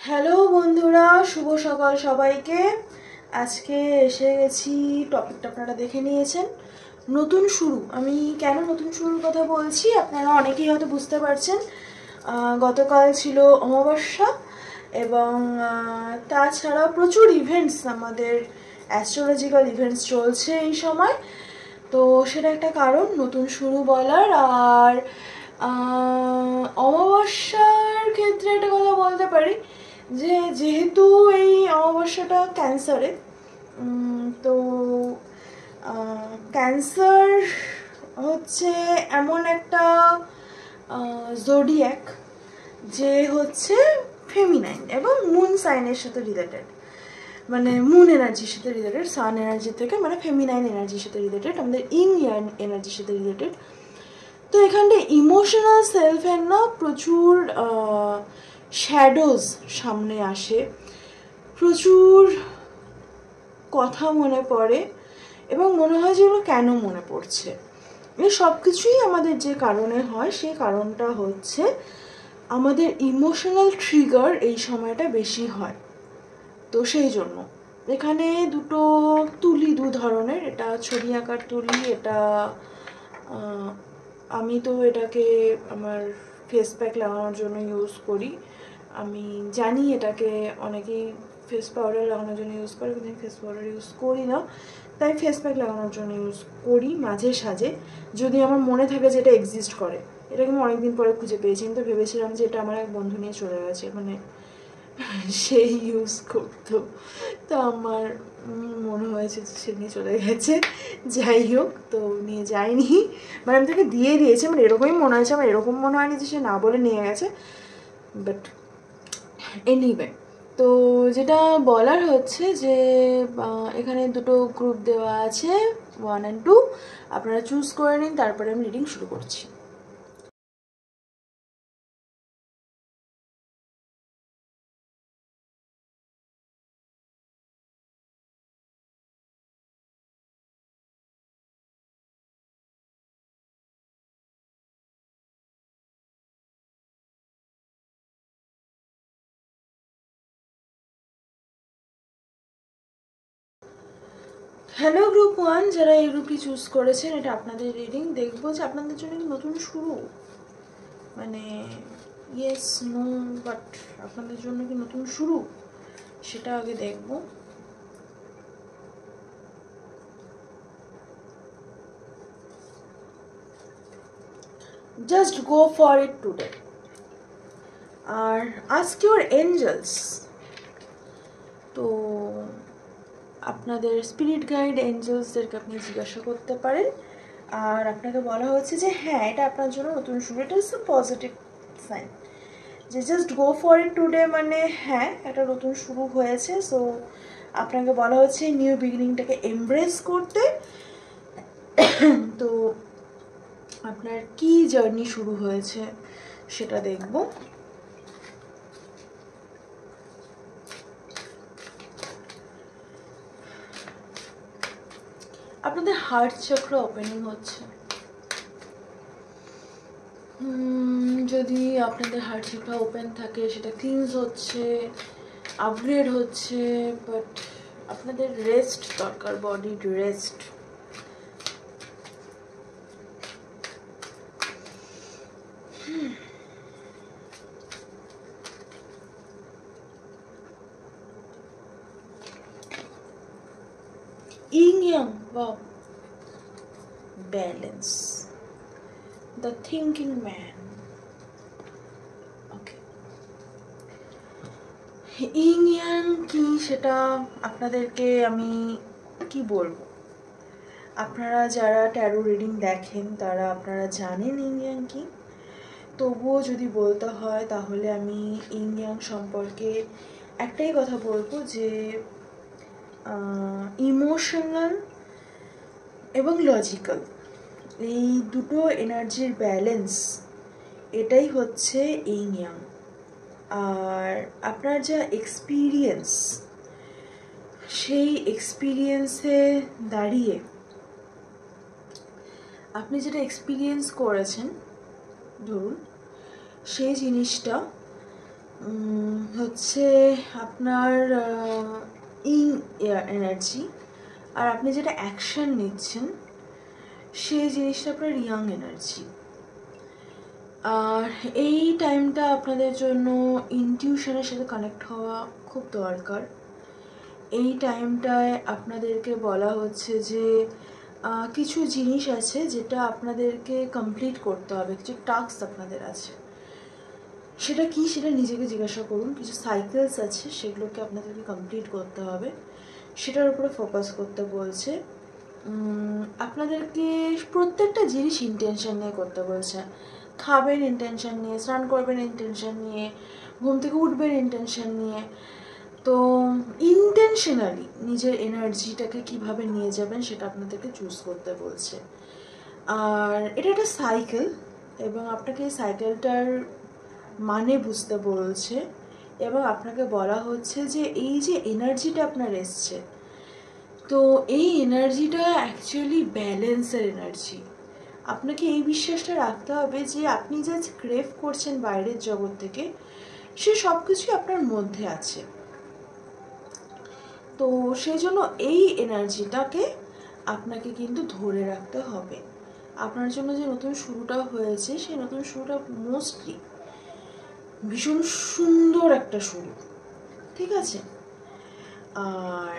Hello বন্ধুরা, শুভ সকাল সবাইকে। আজকে এসে গেছি, টপিকটা আপনারা দেখে নিয়েছেন, নতুন শুরু। আমি কেন নতুন শুরুর কথা বলছি আপনারা অনেকেই হয়তো বুঝতে পারছেন। গতকাল ছিল অমাবস্যা এবং তাছাড়া প্রচুর ইভেন্টস, আমাদের অ্যাস্ট্রোলজিক্যাল ইভেন্টস চলছে এই সময়। তো সেটা একটা কারণ নতুন শুরু বলার। আর অমাবস্যার ক্ষেত্রে একটা কথা বলতে পারি যে যেহেতু এই অমাবস্যাটা ক্যান্সারে, তো ক্যান্সার হচ্ছে এমন একটা জোডিয়াক যে হচ্ছে ফেমিনাইন এবং মুন সাইনের সাথে রিলেটেড, মানে মুন এনার্জির সাথে রিলেটেড, সান এনার্জি থেকে মানে ফেমিনাইন এনার্জির সাথে রিলেটেড, আমাদের ইন ইয়ান এনার্জির সাথে রিলেটেড। তো এখানটা ইমোশনাল সেলফের না প্রচুর শ্যাডোজ সামনে আসে, প্রচুর কথা মনে পড়ে এবং মনে হয় যে এগুলো কেন মনে পড়ছে। এই সব কিছুই আমাদের যে কারণে হয়, সেই কারণটা হচ্ছে আমাদের ইমোশনাল ট্রিগার এই সময়টা বেশি হয়। তো সেই জন্য এখানে দুটো তুলি, দু ধরনের, এটা ছবি আঁকার তুলি, এটা আমি তো এটাকে আমার ফেস প্যাক লাগানোর জন্য ইউজ করি। আমি জানি এটাকে অনেকেই ফেস পাউডার লাগানোর জন্য ইউজ করে, কিন্তু আমি ফেস পাউডার ইউজ করি না, তাই ফেস প্যাক লাগানোর জন্য ইউজ করি মাঝে সাঝে, যদি আমার মনে থাকে যে এটা এক্সিস্ট করে। এটাকে আমি অনেকদিন পরে খুঁজে পেয়েছি, আমি তো ভেবেছিলাম যে এটা আমার এক বন্ধু নিয়ে চলে গেছে, মানে সেই ইউজ করতো, তো আমার মনে হয়েছে সে নিয়ে চলে গেছে। যাই হোক, তো নিয়ে যায়নি, মানে আমি তাকে দিয়ে দিয়েছি, আমার এরকমই মনে হয়েছে, আমার এরকম মনে হয়নি যে সে না বলে নিয়ে গেছে, বাট এনিওয়ে। তো যেটা বলার হচ্ছে যে এখানে দুটো গ্রুপ দেওয়া আছে, 1 and 2, আপনারা চুজ করে নিন, তারপরে আমি রিডিং শুরু করছি। হ্যালো গ্রুপ 1, যারা এই গ্রুপটি চুজ করেছেন, এটা আপনাদের রিডিং। দেখবো যে আপনাদের জন্য নতুন শুরু, মানে ইয়েস নো, বাট আপনাদের জন্য কি নতুন শুরু সেটা আগে দেখবো। Just go for it today. আর আস্ক ইউর এঞ্জেলস, তো আপনাদের স্পিরিট গাইড এঞ্জেলসদেরকে আপনি জিজ্ঞাসা করতে পারেন। আর আপনাকে বলা হচ্ছে যে হ্যাঁ, এটা আপনার জন্য নতুন শুরু, এটা ইজ আ পজিটিভ সাইন, যে just go for it today, মানে হ্যাঁ একটা নতুন শুরু হয়েছে। সো আপনাকে বলা হচ্ছে নিউ বিগিনিংটাকে এমব্রেস করতে। তো আপনার কি জার্নি শুরু হয়েছে সেটা দেখব। আপনাদের হার্ট চক্র ওপেনিং হচ্ছে। যদি আপনাদের হার্ট চক্র ওপেন থাকে, সেটা ক্লিনস হচ্ছে, আপগ্রেড হচ্ছে, বাট আপনাদের রেস্ট দরকার, বডির rest. Yin yang, wow, balance, the thinking man. Okay, yin yang কি সেটা আপনাদেরকে আমি কি বলবো, আপনারা যারা ট্যারো রিডিং দেখেন তারা আপনারা জানেন ইং ইয়াং কি। তবুও যদি বলতে হয় তাহলে আমি ইং ইয়াং সম্পর্কে একটাই কথা বলবো, যে ইমোশনাল এবং লজিক্যাল এই দুটো এনার্জির ব্যালেন্স, এটাই হচ্ছে ইং ইয়াং। আর আপনার যা এক্সপিরিয়েন্স, সেই এক্সপিরিয়েন্সে দাঁড়িয়ে আপনি যেটা এক্সপিরিয়েন্স করেছেন, ধরুন সেই জিনিসটা হচ্ছে আপনার ইন এনার্জি, আর আপনি যেটা অ্যাকশন নিচ্ছেন সেই জিনিসটা আপনার ইয়াং এনার্জি। আর এই টাইমটা আপনাদের জন্য ইনটিউশনের সাথে কানেক্ট হওয়া খুব দরকার। এই টাইমটায় আপনাদেরকে বলা হচ্ছে যে কিছু জিনিস আছে যেটা আপনাদেরকে কমপ্লিট করতে হবে, কিছু টাস্ক আপনাদের আছে। সেটা কি, সেটা নিজেকে জিজ্ঞাসা করুন। কিছু সাইকেলস আছে সেগুলোকে আপনাদেরকে কমপ্লিট করতে হবে, সেটার উপরে ফোকাস করতে বলছে। আপনাদেরকে প্রত্যেকটা জিনিস ইন্টেনশন নিয়ে করতে বলছে। খাবেন ইন্টেনশন নিয়ে, স্নান করবেন ইন্টেনশন নিয়ে, ঘুম থেকে উঠবেন ইন্টেনশন নিয়ে। তো ইন্টেনশনালি নিজের এনার্জিটাকে কিভাবে নিয়ে যাবেন সেটা আপনাদেরকে চুজ করতে বলছে। আর এটা একটা সাইকেল, এবং আপনাকে এই সাইকেলটার মানে বুঝতে বলছে, এবং আপনাকে বলা হচ্ছে যে এই যে এনার্জিটা আপনার এসছে, তো এই এনার্জিটা অ্যাকচুয়ালি ব্যালেন্সের এনার্জি। আপনাকে এই বিশ্বাসটা রাখতে হবে যে আপনি যা ক্রেভ করছেন বাইরের জগৎ থেকে, সে সব কিছুই আপনার মধ্যে আছে। তো সেই জন্য এই এনার্জিটাকে আপনাকে কিন্তু ধরে রাখতে হবে। আপনার জন্য যে নতুন শুরুটা হয়েছে, সেই নতুন শুরুটা মোস্টলি ভীষণ সুন্দর একটা শুরু, ঠিক আছে? আর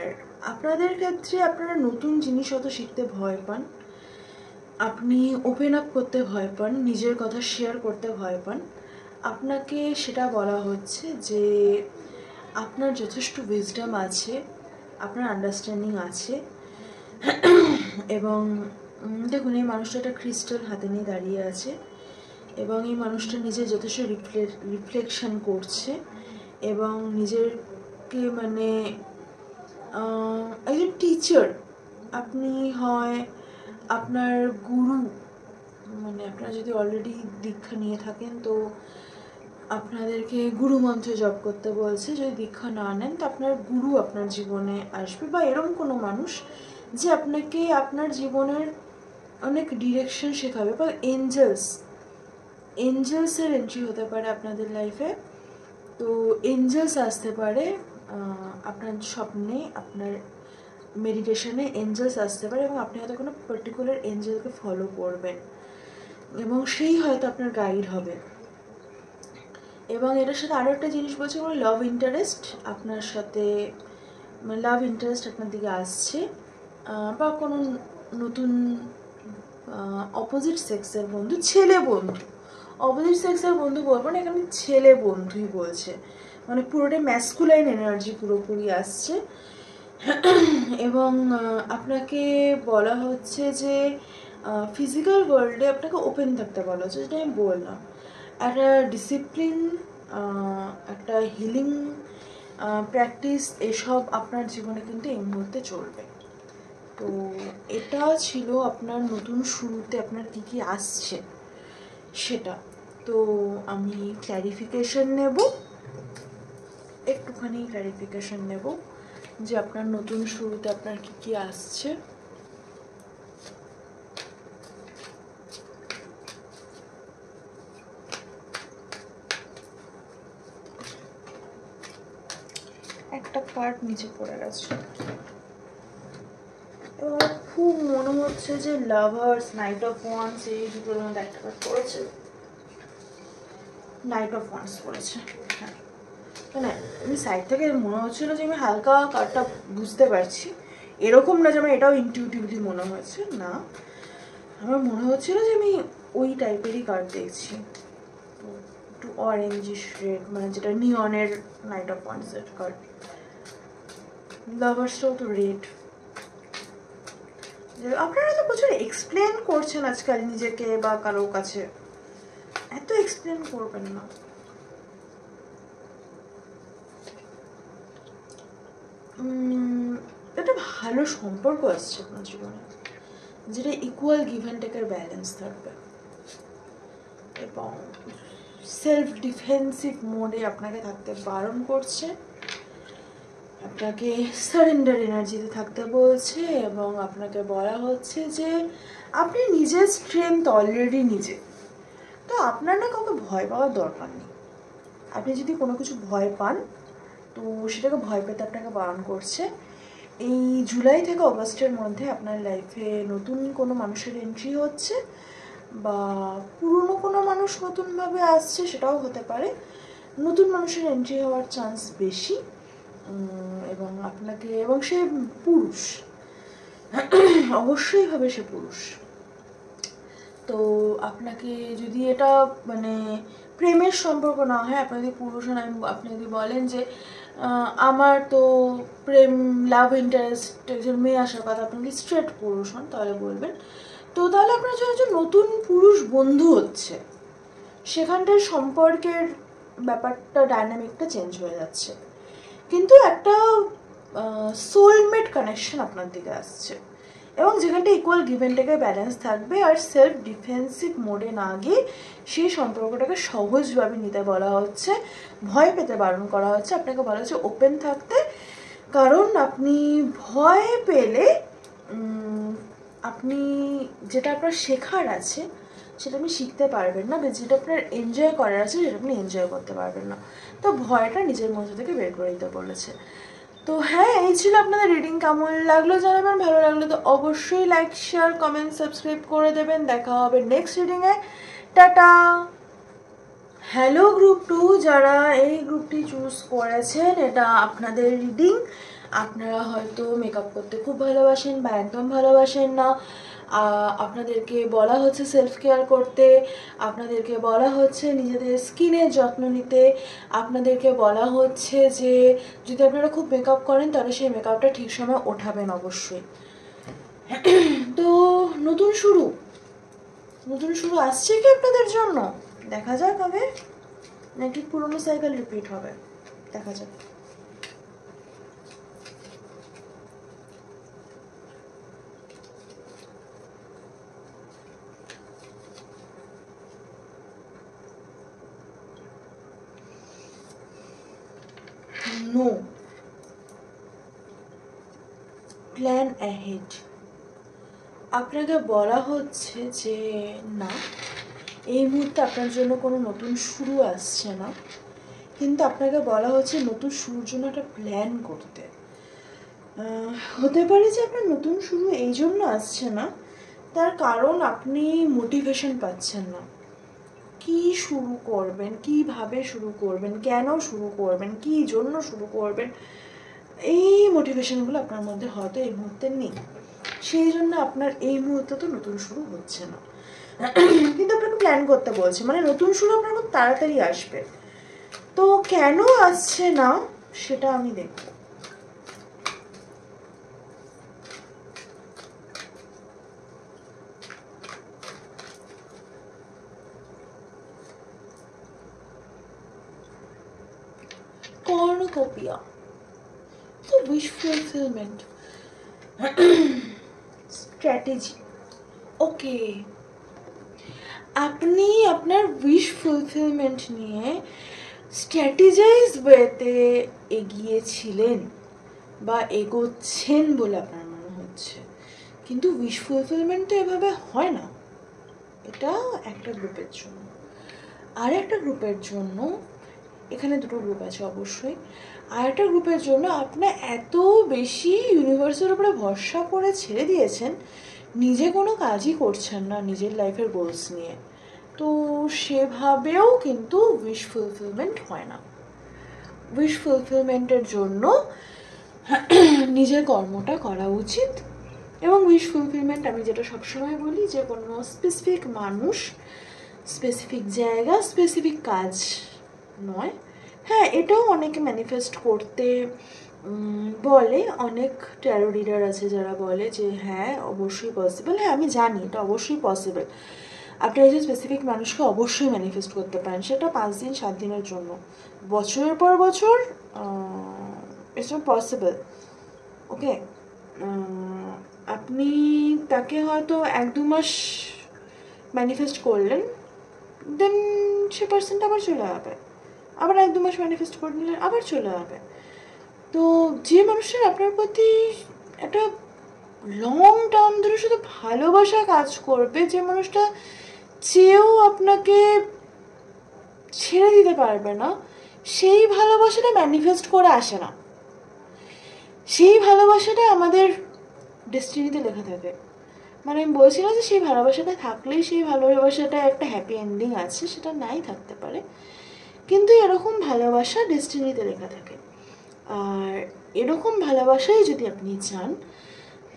আপনাদের ক্ষেত্রে আপনারা নতুন জিনিস অত শিখতে ভয় পান, আপনি ওপেন আপ করতে ভয় পান, নিজের কথা শেয়ার করতে ভয় পান। আপনাকে সেটা বলা হচ্ছে যে আপনার যথেষ্ট উইজডম আছে, আপনার আন্ডারস্ট্যান্ডিং আছে। এবং দেখুন, এই মানুষটা একটা ক্রিস্টাল হাতে নিয়ে দাঁড়িয়ে আছে, এবং এই মানুষটা নিজে যথেষ্ট রিফ্লেকশন করছে, এবং নিজেরকে মানে একজন টিচার। আপনি হয় আপনার গুরু, মানে আপনারা যদি অলরেডি দীক্ষা নিয়ে থাকেন তো আপনাদেরকে গুরু মন্ত্র জপ করতে বলছে। যদি দীক্ষা না নেন তো আপনার গুরু আপনার জীবনে আসবে, বা এরকম কোনো মানুষ যে আপনাকে আপনার জীবনের অনেক ডিরেকশন শেখাবে, বা এঞ্জেলসের এন্ট্রি হতে পারে আপনাদের লাইফে। তো এঞ্জেলস আসতে পারে আপনার স্বপ্নে, আপনার মেডিটেশনে এঞ্জেলস আসতে পারে, এবং আপনি হয়তো কোনো পার্টিকুলার এঞ্জেলকে ফলো করবেন, এবং সেই হয়তো আপনার গাইড হবে। এবং এটার সাথে আরও একটা জিনিস বলছে, কোনো লাভ ইন্টারেস্ট আপনার সাথে, মানে লাভ ইন্টারেস্ট আপনার দিকে আসছে, বা কোনো নতুন অপোজিট সেক্সের বন্ধু, ছেলে বন্ধু, অপোজিট সেক্সের বন্ধু বলবো না, এখানে ছেলে বন্ধুই বলছে, মানে পুরোটাই ম্যাসকুলাইন এনার্জি পুরোপুরি আসছে। এবং আপনাকে বলা হচ্ছে যে ফিজিক্যাল ওয়ার্ল্ডে আপনাকে ওপেন থাকতে বলা হচ্ছে, যেটা আমি বললাম। একটা ডিসিপ্লিন, একটা হিলিং প্র্যাকটিস, এসব আপনার জীবনে কিন্তু এই মুহূর্তে চলবে। তো এটা ছিল আপনার নতুন শুরুতে আপনার কী কী আসছে সেটা। তো আমি ক্ল্যারিফিকেশন নেব, একটুখানি ক্ল্যারিফিকেশন নেব যে আপনার নতুন শুরুতে আপনার কী কী আসছে। একটা কার্ড নিচে পড়ে গেছে, এবং খুব মনে হচ্ছে যে লাভার্স, নাইট অফ ওয়ান্স, এই দুটোর মধ্যে একটা কার্ড পড়েছে, নাইট অফ ওয়ান্স পড়েছে। হ্যাঁ, মানে আমি সাইড থেকে মনে হচ্ছিল যে আমি হালকা কার্ডটা বুঝতে পারছি, এরকম না যে আমার এটাও ইনটিউটিভলি মনে হয়েছে, না, আমার মনে হচ্ছিল যে আমি ওই টাইপেরই কার্ড দেখছি, একটু অরেঞ্জিশ রেড, মানে যেটা নিয়নের নাইট অফ ওয়ান্সের কার্ড। লাভার্সটাও তো রেড। আপনারা তো প্রচুর এক্সপ্লেন করছেন আজকাল নিজেকে বা কারোর কাছে, এত এক্সপ্লেন করবেন না। একটা ভালো সম্পর্ক আসছে আপনার জীবনে, যেটা ইকুয়াল গিভ অ্যান্ড টেকের ব্যালেন্স থাকবে, এবং সেলফ ডিফেন্সিভ মোডে আপনাকে থাকতে বারণ করছে, আপনাকে সারেন্ডার এনার্জিতে থাকতে বলছে, এবং আপনাকে বলা হচ্ছে যে আপনি নিজের স্ট্রেংথ অলরেডি নিজে, তো আপনার না কাউকে ভয় পাওয়ার দরকার নেই। আপনি যদি কোনো কিছু ভয় পান তো সেটাকে ভয় পেতে আপনাকে বারণ করছে। এই জুলাই থেকে অগাস্টের মধ্যে আপনার লাইফে নতুন কোনো মানুষের এন্ট্রি হচ্ছে, বা পুরনো কোনো মানুষ নতুনভাবে আসছে, সেটাও হতে পারে। নতুন মানুষের এন্ট্রি হওয়ার চান্স বেশি, এবং আপনাকে, এবং সে পুরুষ, অবশ্যই হবে সে পুরুষ। তো আপনাকে যদি এটা মানে প্রেমের সম্পর্ক না হয়, আপনি যদি পুরুষ হন, আপনি যদি বলেন যে আমার তো প্রেম লাভ ইন্টারেস্ট একজন মেয়ে আসার কথা, আপনি যদি স্ট্রেট পুরুষ হন তাহলে বলবেন। তো তাহলে আপনার জন্য যে নতুন পুরুষ বন্ধু হচ্ছে, সেখানটার সম্পর্কের ব্যাপারটা, ডায়নামিকটা চেঞ্জ হয়ে যাচ্ছে, কিন্তু একটা সোলমেট কানেকশন আপনার দিকে আসছে, এবং যেখানটা ইকুয়াল গিভ অ্যান্ড টেকের ব্যালেন্স থাকবে, আর সেলফ ডিফেন্সিভ মোডে না গিয়ে সেই সম্পর্কটাকে সহজভাবে নিতে বলা হচ্ছে, ভয় পেতে বারণ করা হচ্ছে, আপনাকে বলা হচ্ছে ওপেন থাকতে। কারণ আপনি ভয় পেলে আপনি যেটা আপনার শেখার আছে সেটা আপনি শিখতে পারবেন না, বা যেটা আপনার এনজয় করার আছে সেটা আপনি এনজয় করতে পারবেন না। তো ভয়টা নিজের মধ্যে থেকে বের করে দিতে বলেছে। তো হ্যাঁ, এই ছিল আপনাদের রিডিং। কেমন লাগলো জানাবেন, ভালো লাগলো তো অবশ্যই লাইক, শেয়ার, কমেন্ট, সাবস্ক্রাইব করে দেবেন। দেখা হবে নেক্সট রিডিংয়ে। টাটা। হ্যালো গ্রুপ 2, যারা এই গ্রুপটি চুজ করেছেন, এটা আপনাদের রিডিং। আপনারা হয়তো মেকআপ করতে খুব ভালোবাসেন বা একদম ভালোবাসেন না, আপনাদেরকে বলা হচ্ছে সেলফ কেয়ার করতে, আপনাদেরকে বলা হচ্ছে নিজেদের স্কিনের যত্ন নিতে, আপনাদেরকে বলা হচ্ছে যে যদি আপনারা খুব মেকআপ করেন তাহলে সেই মেকআপটা ঠিক সময় ওঠাবেন অবশ্যই। তো নতুন শুরু আসছে কি আপনাদের জন্য? দেখা যাক হবে নাকি পুরনো সাইকেল রিপিট হবে, দেখা যাক। No, plan ahead. আপনাকে বলা হচ্ছে যে না, এই মুহূর্তে আপনার জন্য কোনো নতুন শুরু আসছে না, কিন্তু আপনাকে বলা হচ্ছে নতুন শুরুর জন্য একটা প্ল্যান করতে। হতে পারে যে আপনার নতুন শুরু এই জন্য আসছে না, তার কারণ আপনি মোটিভেশন পাচ্ছেন না। কি শুরু করবেন, কিভাবে শুরু করবেন, কেন শুরু করবেন, কি জন্য শুরু করবেন, এই মোটিভেশনগুলো আপনার মধ্যে হয়তো এই মুহূর্তে নেই, সেই জন্য আপনার এই মুহূর্তে তো নতুন শুরু হচ্ছে না। কিন্তু আপনাকে প্ল্যান করতে বলছে, মানে নতুন শুরু আপনার খুব তাড়াতাড়ি আসবে। তো কেন আসছে না সেটা আমি দেখব। কর্নুকোপিয়া, তো উইশ ফুলফিলমেন্ট, স্ট্র্যাটেজি। ওকে, আপনি আপনার উইশ ফুলফিলমেন্ট নিয়ে স্ট্র্যাটেজাইজ ওয়েতে এগিয়েছিলেন বা এগোচ্ছেন বলে আপনার মনে হচ্ছে, কিন্তু উইশ ফুলফিলমেন্ট তো এভাবে হয় না। এটা একটা গ্রুপের জন্য, আর একটা গ্রুপের জন্য, এখানে দুটো গ্রুপ আছে অবশ্যই, আর একটা গ্রুপের জন্য আপনার এত বেশি ইউনিভার্সের উপরে ভরসা করে ছেড়ে দিয়েছেন, নিজে কোনো কাজই করছেন না নিজের লাইফের গোলস নিয়ে। তো সেভাবেও কিন্তু উইশ ফুলফিলমেন্ট হয় না। উইশ ফুলফিলমেন্টের জন্য নিজের কর্মটা করা উচিত। এবং উইশ ফুলফিলমেন্ট, আমি যেটা সবসময় বলি, যে কোনো স্পেসিফিক মানুষ, স্পেসিফিক জায়গা, স্পেসিফিক কাজ নয়। হ্যাঁ, এটাও অনেকে ম্যানিফেস্ট করতে বলে, অনেক ট্যারো রিডার আছে যারা বলে যে হ্যাঁ অবশ্যই পসিবল। হ্যাঁ, আমি জানি এটা অবশ্যই পসিবল। আপনি একজন স্পেসিফিক মানুষকে অবশ্যই ম্যানিফেস্ট করতে পারেন, সেটা 5 দিন 7 দিনের জন্য, বছরের পর বছর ইটস নট পসিবল। ওকে, আপনি তাকে হয়তো 1-2 মাস ম্যানিফেস্ট করলেন, দেন সে পার্সনটা আবার চলে যাবে, আবার 1-2 মাস ম্যানিফেস্ট করে নিলেন, আবার চলে যাবে। তো যে মানুষের আপনার প্রতি একটা লং টার্ম ধরে শুধু ভালোবাসা কাজ করবে, যে মানুষটা চেয়েও আপনাকে ছেড়ে দিতে পারবে না, সেই ভালোবাসাটা ম্যানিফেস্ট করে আসে না, সেই ভালোবাসাটা আমাদের ডেস্টিনিতে লেখা থাকে। মানে আমি বলছি না যে সেই ভালোবাসাটা থাকলেই সেই ভালোবাসাটা একটা হ্যাপি এন্ডিং আছে, সেটা নাই থাকতে পারে, কিন্তু এরকম ভালোবাসা ডেস্টিনিতে লেখা থাকে। আর এরকম ভালোবাসাই যদি আপনি চান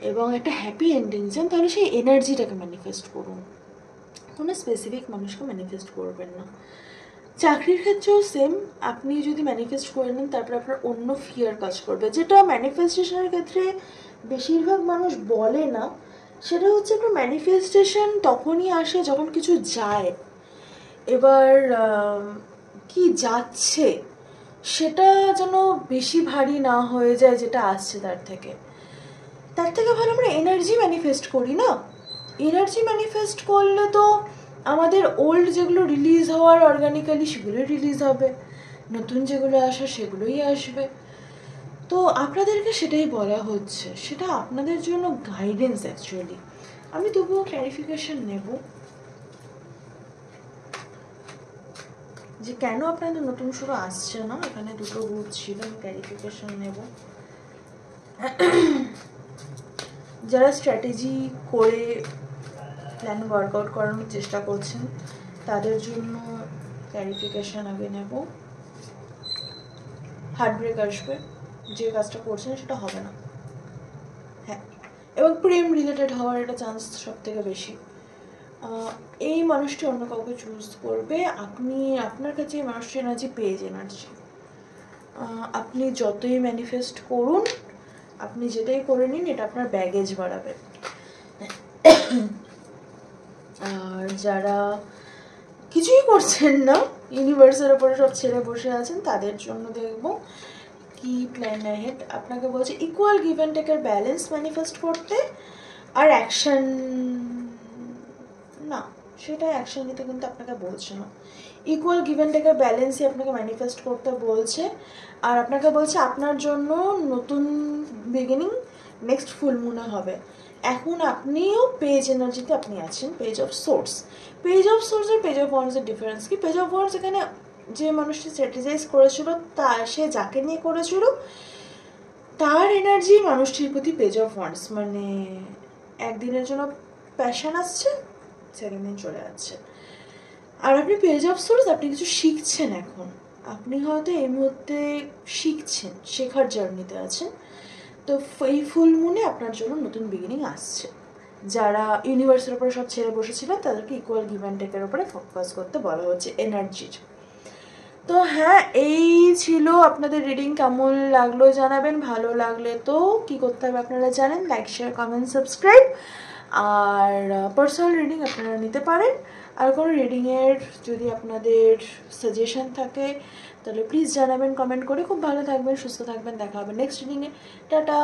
এবং একটা হ্যাপি এন্ডিং চান, তাহলে সেই এনার্জিটাকে ম্যানিফেস্ট করুন, কোনো স্পেসিফিক মানুষকে ম্যানিফেস্ট করবেন না। চাকরির ক্ষেত্রেও সেম, আপনি যদি ম্যানিফেস্ট করে নেন তারপর আপনার অন্য ফিয়ার কাজ করবে, যেটা ম্যানিফেস্টেশনের ক্ষেত্রে বেশিরভাগ মানুষ বলে না, সেটা হচ্ছে আপনার ম্যানিফেস্টেশন তখনই আসে যখন কিছু যায়। এবার কি যাচ্ছে সেটা যেন বেশি ভারী না হয়ে যায় যেটা আসছে তার থেকে ভালো আমরা এনার্জি ম্যানিফেস্ট করি না। এনার্জি ম্যানিফেস্ট করলে তো আমাদের ওল্ড যেগুলো রিলিজ হওয়ার অর্গানিক্যালি সেগুলোই রিলিজ হবে, নতুন যেগুলো আসার সেগুলোই আসবে। তো আপনাদেরকে সেটাই বলা হচ্ছে, সেটা আপনাদের জন্য গাইডেন্স অ্যাকচুয়ালি। আমি তবুও ক্ল্যারিফিকেশন নেব যে কেন আপনাদের নতুন শুরু আসছে না। এখানে দুটো গ্রুপ ছিল, আমি ক্ল্যারিফিকেশন নেব। যারা স্ট্র্যাটেজি করে প্ল্যান ওয়ার্কআউট করানোর চেষ্টা করছেন তাদের জন্য ক্ল্যারিফিকেশন আগে নেব। হার্টব্রেক আসবে, যে কাজটা করছেন সেটা হবে না, হ্যাঁ, এবং প্রেম রিলেটেড হওয়ার একটা চান্স সব থেকে বেশি। এই মানুষটি অন্য কাউকে চুজ করবে, আপনি আপনার কাছে এই মানুষটির এনার্জি পেজ এনার্জি। আপনি যতই ম্যানিফেস্ট করুন, আপনি যেটাই করে নিন, এটা আপনার ব্যাগেজ বাড়াবে। আর যারা কিছুই করছেন না, ইউনিভার্সের ওপরে সব ছেড়ে বসে আছেন, তাদের জন্য দেখব কি প্ল্যান আহেড। আপনাকে বলছে ইকুয়াল গিভ অ্যান্ড টেকের ব্যালেন্স ম্যানিফেস্ট করতে, আর অ্যাকশন না, সেটা অ্যাকশন নিতে কিন্তু আপনাকে বলছে না। ইকুয়াল গিভ অ্যান্ড টেকের ব্যালেন্সই আপনাকে ম্যানিফেস্ট করতে বলছে, আর আপনাকে বলছে আপনার জন্য নতুন বিগিনিং নেক্সট ফুল মুনে হবে। এখন আপনিও পেজ এনার্জিতে আপনি আছেন, page of source. Page of source আর পেজ অফ ওয়ান্ডসের ডিফারেন্স কি? পেজ অফ ওয়ান্ডস এখানে যে মানুষটি স্ট্র্যাটেজাইজ করেছিল, সে যাকে নিয়ে করেছিল তার এনার্জি মানুষটির প্রতি পেজ অফ ওয়ান্ডস, মানে একদিনের জন্য প্যাশন আসছে, সেকেন্ড দিন চলে যাচ্ছে। আর আপনি পেজ অফ সোর্স, আপনি কিছু শিখছেন এখন, আপনি হয়তো এই মুহূর্তে শিখছেন, শেখার জার্নিতে আছেন। তো এই ফুল মুনে আপনার জন্য নতুন বিগিনিং আসছে। যারা ইউনিভার্সের উপরে সব ছেড়ে বসেছিলেন তাদেরকে ইকুয়াল গিভ অ্যান্ড টেকের উপরে ফোকাস করতে বলা হচ্ছে এনার্জির। তো হ্যাঁ, এই ছিল আপনাদের রিডিং। কেমন লাগলো জানাবেন, ভালো লাগলে তো কী করতে হবে আপনারা জানেন, লাইক শেয়ার কমেন্ট সাবস্ক্রাইব। আর পার্সোনাল রিডিং আপনারা নিতে পারেন। আর কোনো রিডিংয়ের যদি আপনাদের সাজেশন থাকে তাহলে প্লিজ জানাবেন কমেন্ট করে। খুব ভালো থাকবেন, সুস্থ থাকবেন, দেখা হবে নেক্সট রিডিংয়ে। টাটা।